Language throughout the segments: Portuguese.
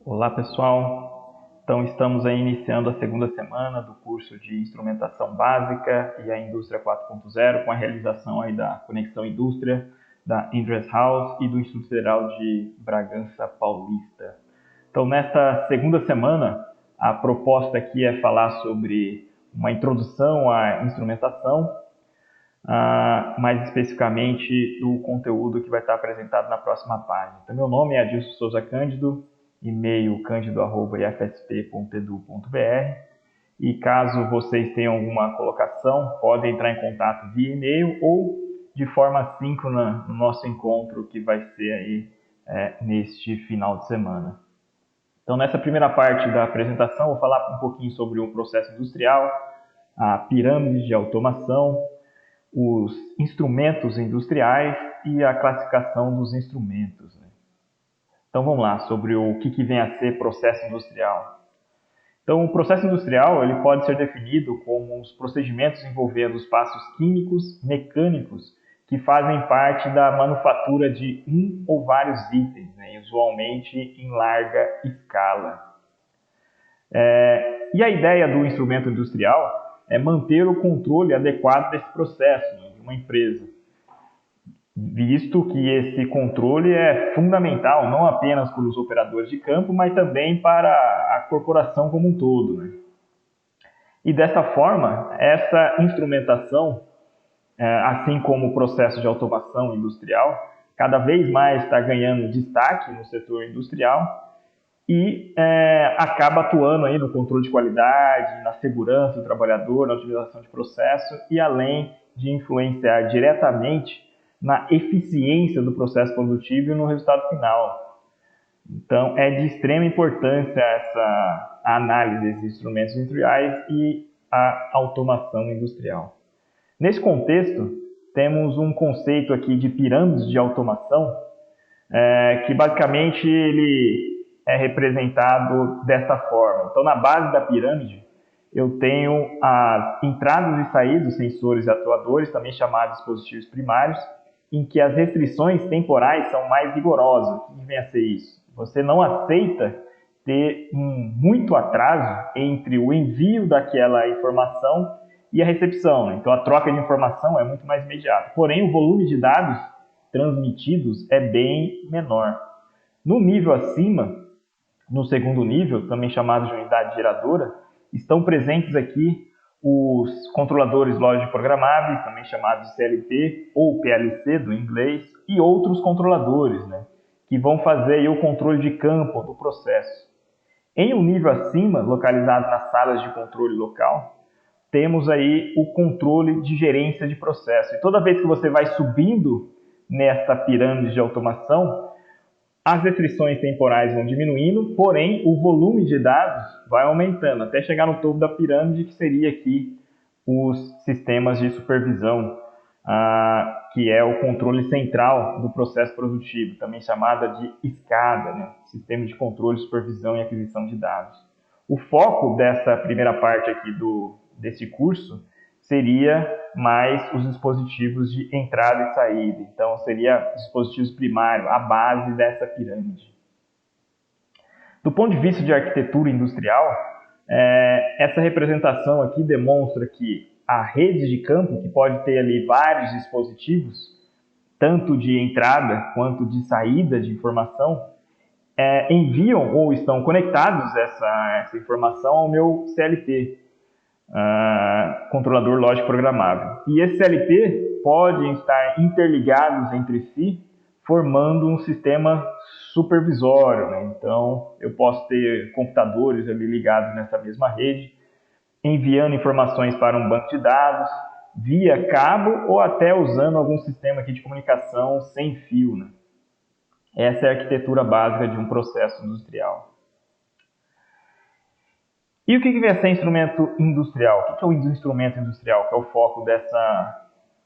Olá pessoal, então estamos aí iniciando a segunda semana do curso de Instrumentação Básica e a Indústria 4.0 com a realização aí da Conexão Indústria da Andreas House e do Instituto Federal de Bragança Paulista. Então nesta segunda semana a proposta aqui é falar sobre uma introdução à instrumentação, mais especificamente do conteúdo que vai estar apresentado na próxima página. Então meu nome é Adilson Souza Cândido, e-mail candido@ifsp.edu.br, e caso vocês tenham alguma colocação, podem entrar em contato via e-mail ou de forma assíncrona no nosso encontro que vai ser aí neste final de semana. Então nessa primeira parte da apresentação vou falar um pouquinho sobre o processo industrial, a pirâmide de automação, os instrumentos industriais e a classificação dos instrumentos, né? Então vamos lá, sobre o que vem a ser processo industrial. Então o processo industrial ele pode ser definido como os procedimentos envolvendo os passos químicos, mecânicos, que fazem parte da manufatura de um ou vários itens, né, usualmente em larga escala. E a ideia do instrumento industrial é manter o controle adequado desse processo, né, de uma empresa, visto que esse controle é fundamental não apenas para os operadores de campo, mas também para a corporação como um todo, né? E dessa forma, essa instrumentação, assim como o processo de automação industrial, cada vez mais está ganhando destaque no setor industrial e acaba atuando aí no controle de qualidade, na segurança do trabalhador, na otimização de processo e além de influenciar diretamente na eficiência do processo produtivo e no resultado final. Então, é de extrema importância essa análise desses instrumentos industriais e a automação industrial. Nesse contexto, temos um conceito aqui de pirâmides de automação, que basicamente ele é representado desta forma. Então, na base da pirâmide, eu tenho as entradas e saídas dos sensores e atuadores, também chamados dispositivos primários, em que as restrições temporais são mais rigorosas. O que vem a ser isso? Você não aceita ter muito atraso entre o envio daquela informação e a recepção. Então, a troca de informação é muito mais imediata. Porém, o volume de dados transmitidos é bem menor. No nível acima, no segundo nível, também chamado de unidade geradora, estão presentes aqui os controladores lógicos programáveis, também chamados de CLP ou PLC do inglês, e outros controladores, né, que vão fazer aí o controle de campo do processo. Em um nível acima, localizado nas salas de controle local, temos aí o controle de gerência de processo. E toda vez que você vai subindo nesta pirâmide de automação, as restrições temporais vão diminuindo, porém o volume de dados vai aumentando, até chegar no topo da pirâmide, que seria aqui os sistemas de supervisão, que é o controle central do processo produtivo, também chamada de escada, né? Sistema de controle, supervisão e aquisição de dados. O foco dessa primeira parte aqui desse curso seria mais os dispositivos de entrada e saída. Então, seria dispositivos primários, a base dessa pirâmide. Do ponto de vista de arquitetura industrial, essa representação aqui demonstra que a rede de campo, que pode ter ali vários dispositivos, tanto de entrada quanto de saída de informação, enviam ou estão conectados essa informação ao meu CLP, controlador lógico programável. E esses CLP podem estar interligados entre si, formando um sistema supervisório, né? Então, eu posso ter computadores ali ligados nessa mesma rede, enviando informações para um banco de dados, via cabo ou até usando algum sistema aqui de comunicação sem fio, né? Essa é a arquitetura básica de um processo industrial. E o que vem a ser instrumento industrial? O que é o instrumento industrial, que é o foco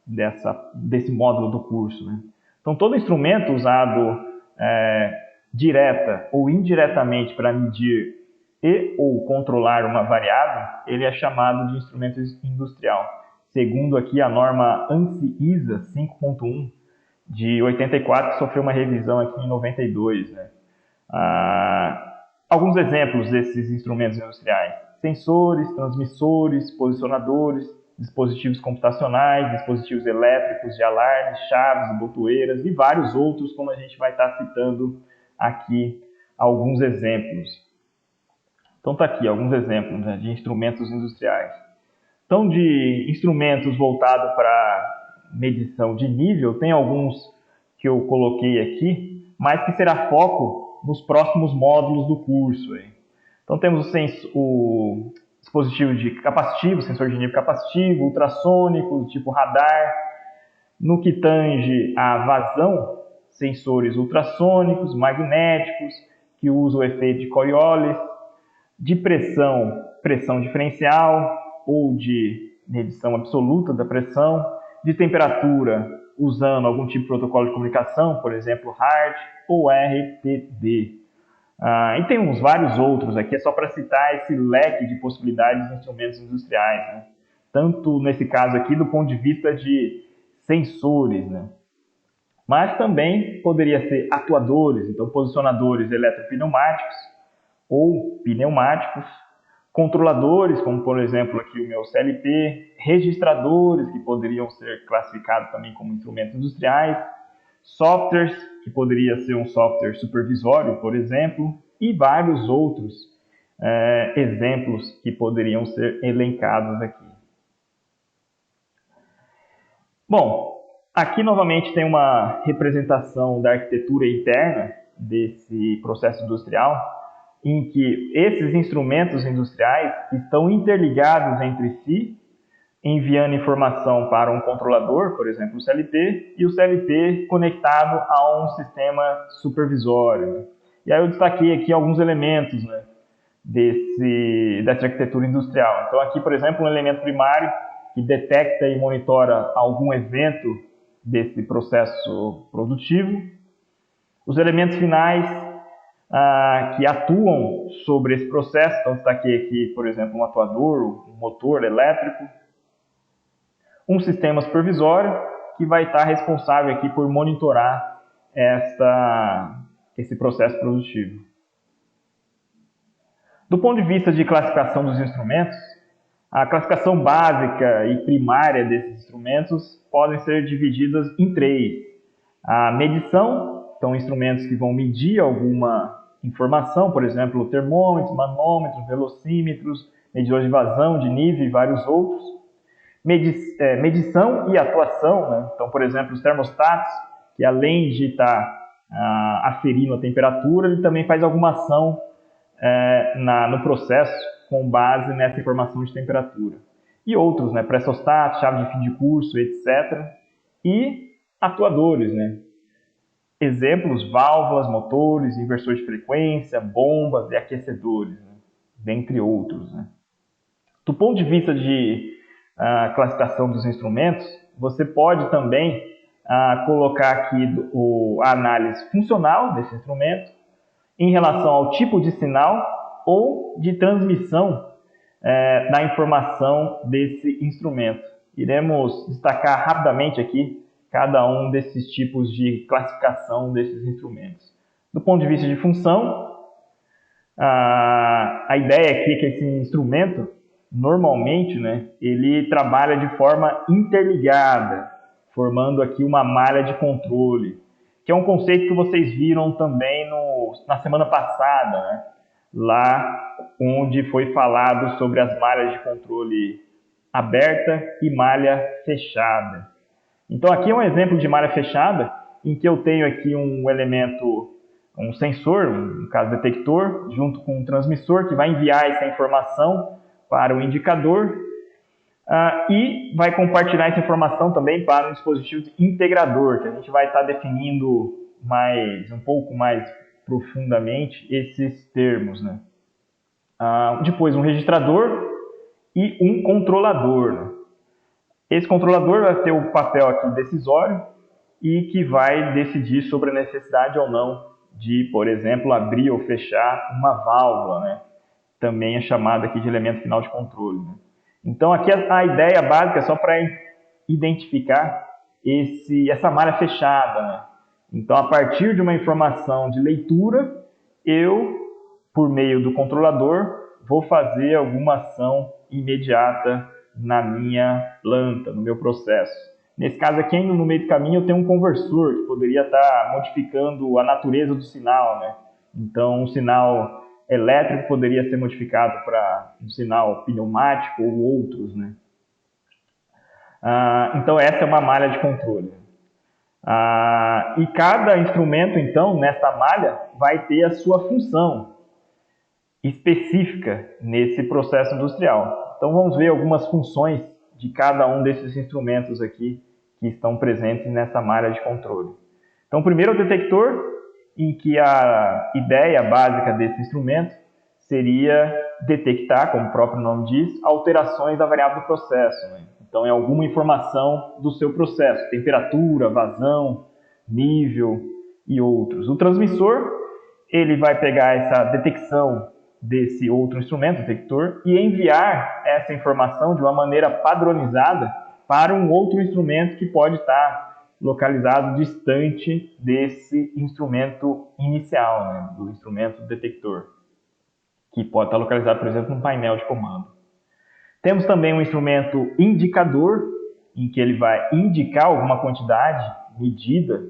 desse módulo do curso, né? Então, todo instrumento usado direta ou indiretamente para medir e ou controlar uma variável, ele é chamado de instrumento industrial. Segundo aqui a norma ANSI-ISA 5.1 de 84, que sofreu uma revisão aqui em 92, né? alguns exemplos desses instrumentos industriais: sensores, transmissores, posicionadores, dispositivos computacionais, dispositivos elétricos de alarme, chaves, botoeiras e vários outros, como a gente vai estar citando aqui alguns exemplos. Então está aqui alguns exemplos, né, de instrumentos industriais. Então, de instrumentos voltados para medição de nível, tem alguns que eu coloquei aqui, mas que será foco nos próximos módulos do curso. Então temos o dispositivo de capacitivo, sensor de nível capacitivo, ultrassônico, tipo radar. No que tange a vazão, sensores ultrassônicos, magnéticos, que usam o efeito de Coriolis. De pressão, pressão diferencial ou de medição absoluta da pressão. De temperatura, usando algum tipo de protocolo de comunicação, por exemplo, HART ou RTD. E tem uns vários outros aqui, é só para citar esse leque de possibilidades de instrumentos industriais, né? Tanto nesse caso aqui do ponto de vista de sensores, né? Mas também poderia ser atuadores, então posicionadores eletropneumáticos ou pneumáticos, controladores, como por exemplo aqui o meu CLP, registradores, que poderiam ser classificados também como instrumentos industriais, softwares, que poderia ser um software supervisório, por exemplo, e vários outros exemplos que poderiam ser elencados aqui. Bom, aqui novamente tem uma representação da arquitetura interna desse processo industrial, em que esses instrumentos industriais estão interligados entre si, enviando informação para um controlador, por exemplo, o CLP, e o CLP conectado a um sistema supervisório. E aí eu destaquei aqui alguns elementos, né, dessa arquitetura industrial. Então aqui, por exemplo, um elemento primário que detecta e monitora algum evento desse processo produtivo. Os elementos finais que atuam sobre esse processo, então destaquei aqui, por exemplo, um atuador, um motor elétrico, um sistema supervisório que vai estar responsável aqui por monitorar esse processo produtivo. Do ponto de vista de classificação dos instrumentos, a classificação básica e primária desses instrumentos podem ser divididas em três. A medição, então instrumentos que vão medir alguma informação, por exemplo, termômetros, manômetros, velocímetros, medidores de vazão, de nível e vários outros. Medição e atuação, né? Então, por exemplo, os termostatos, que além de estar aferindo a temperatura, ele também faz alguma ação no processo com base nessa informação de temperatura. E outros, né? Pressostatos, chave de fim de curso, etc. E atuadores, né? Exemplos, válvulas, motores, inversores de frequência, bombas e aquecedores, né? Dentre outros, né? Do ponto de vista de classificação dos instrumentos, você pode também colocar aqui a análise funcional desse instrumento em relação ao tipo de sinal ou de transmissão da informação desse instrumento. Iremos destacar rapidamente aqui cada um desses tipos de classificação desses instrumentos. Do ponto de vista de função, a ideia aqui é que esse instrumento, normalmente, né, ele trabalha de forma interligada, formando aqui uma malha de controle, que é um conceito que vocês viram também na semana passada, né, lá onde foi falado sobre as malhas de controle aberta e malha fechada. Então aqui é um exemplo de malha fechada, em que eu tenho aqui um elemento, um sensor, no caso detector, junto com um transmissor que vai enviar essa informação para o indicador e vai compartilhar essa informação também para um dispositivo integrador, que a gente vai estar definindo um pouco mais profundamente esses termos, né? Depois um registrador e um controlador, né? Esse controlador vai ter o papel aqui decisório e que vai decidir sobre a necessidade ou não de, por exemplo, abrir ou fechar uma válvula, né? Também é chamada aqui de elemento final de controle, né? Então aqui a ideia básica é só para identificar essa malha fechada, né? Então a partir de uma informação de leitura, eu por meio do controlador, vou fazer alguma ação imediata na minha planta, no meu processo. Nesse caso aqui, ainda no meio do caminho, eu tenho um conversor que poderia estar modificando a natureza do sinal, né? Então, um sinal elétrico poderia ser modificado para um sinal pneumático ou outros, né? Então, essa é uma malha de controle. E cada instrumento, então, nessa malha, vai ter a sua função específica nesse processo industrial. Então, vamos ver algumas funções de cada um desses instrumentos aqui que estão presentes nessa malha de controle. Então, primeiro, o detector, em que a ideia básica desse instrumento seria detectar, como o próprio nome diz, alterações da variável do processo, né? Então, é alguma informação do seu processo, temperatura, vazão, nível e outros. O transmissor, ele vai pegar essa detecção desse outro instrumento, detector, e enviar essa informação de uma maneira padronizada para um outro instrumento que pode estar localizado distante desse instrumento inicial, né, do instrumento detector, que pode estar localizado, por exemplo, no painel de comando. Temos também um instrumento indicador, em que ele vai indicar alguma quantidade medida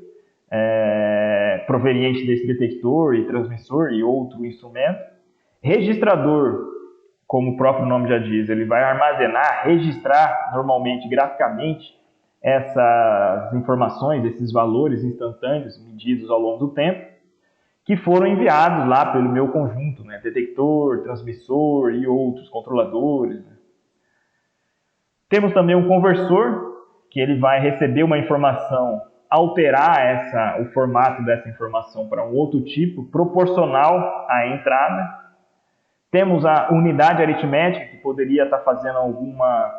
proveniente desse detector e transmissor e outro instrumento. Registrador, como o próprio nome já diz, ele vai armazenar, registrar normalmente graficamente essas informações, esses valores instantâneos medidos ao longo do tempo, que foram enviados lá pelo meu conjunto, né? Detector, transmissor e outros controladores, né? Temos também um conversor, que ele vai receber uma informação, alterar o formato dessa informação para um outro tipo, proporcional à entrada. Temos a unidade aritmética, que poderia estar fazendo alguma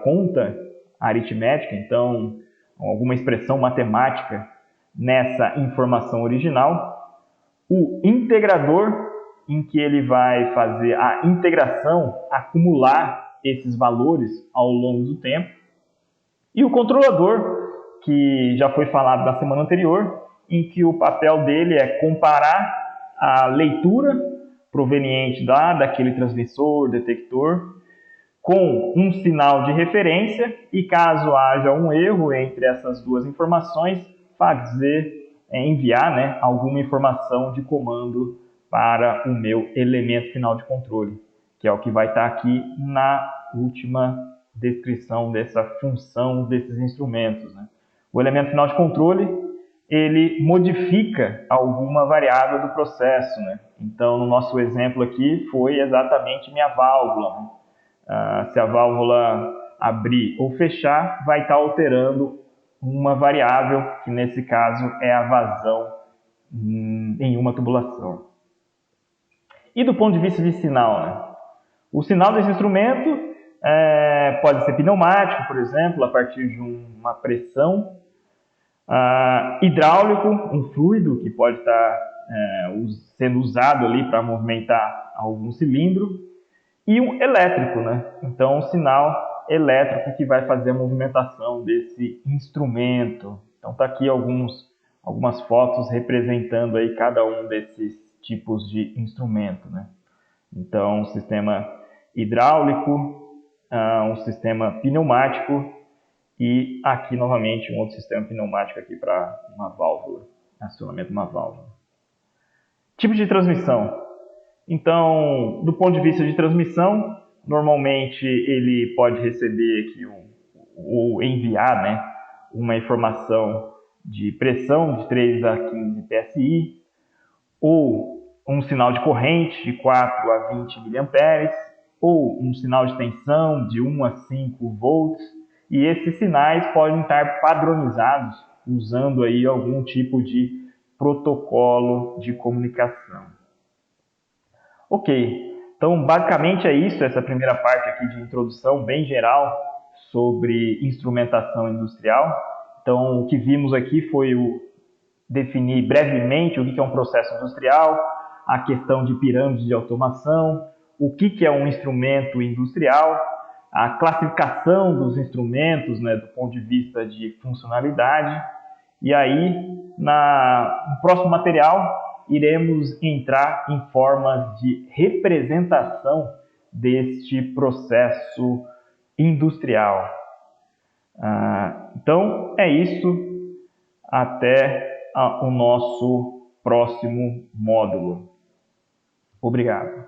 conta aritmética, então alguma expressão matemática nessa informação original. O integrador, em que ele vai fazer a integração, acumular esses valores ao longo do tempo. E o controlador, que já foi falado na semana anterior, em que o papel dele é comparar a leitura proveniente daquele transmissor, detector, com um sinal de referência e, caso haja um erro entre essas duas informações, enviar, né, alguma informação de comando para o meu elemento final de controle, que é o que vai estar aqui na última descrição dessa função desses instrumentos, né? O elemento final de controle, ele modifica alguma variável do processo, né? Então, no nosso exemplo aqui, foi exatamente minha válvula, né? Se a válvula abrir ou fechar, vai estar alterando uma variável, que nesse caso é a vazão em uma tubulação. E do ponto de vista de sinal, né? O sinal desse instrumento pode ser pneumático, por exemplo, a partir de uma pressão. Hidráulico, um fluido que pode estar sendo usado ali para movimentar algum cilindro. E um elétrico, né? Então, um sinal elétrico que vai fazer a movimentação desse instrumento. Então, está aqui algumas fotos representando aí cada um desses tipos de instrumento, né? Então, um sistema hidráulico, um sistema pneumático e aqui novamente um outro sistema pneumático aqui para uma válvula, acionamento de uma válvula. Tipo de transmissão. Então, do ponto de vista de transmissão, normalmente ele pode receber aqui ou enviar, né, uma informação de pressão de 3 a 15 psi, ou um sinal de corrente de 4 a 20 mA, ou um sinal de tensão de 1 a 5 volts, e esses sinais podem estar padronizados usando aí algum tipo de protocolo de comunicação. Ok, então basicamente é isso, essa primeira parte aqui de introdução bem geral sobre instrumentação industrial. Então o que vimos aqui foi definir brevemente o que é um processo industrial, a questão de pirâmide de automação, o que é um instrumento industrial, a classificação dos instrumentos, né, do ponto de vista de funcionalidade. E aí, no próximo material, iremos entrar em formas de representação deste processo industrial. Então, é isso. Até o nosso próximo módulo. Obrigado.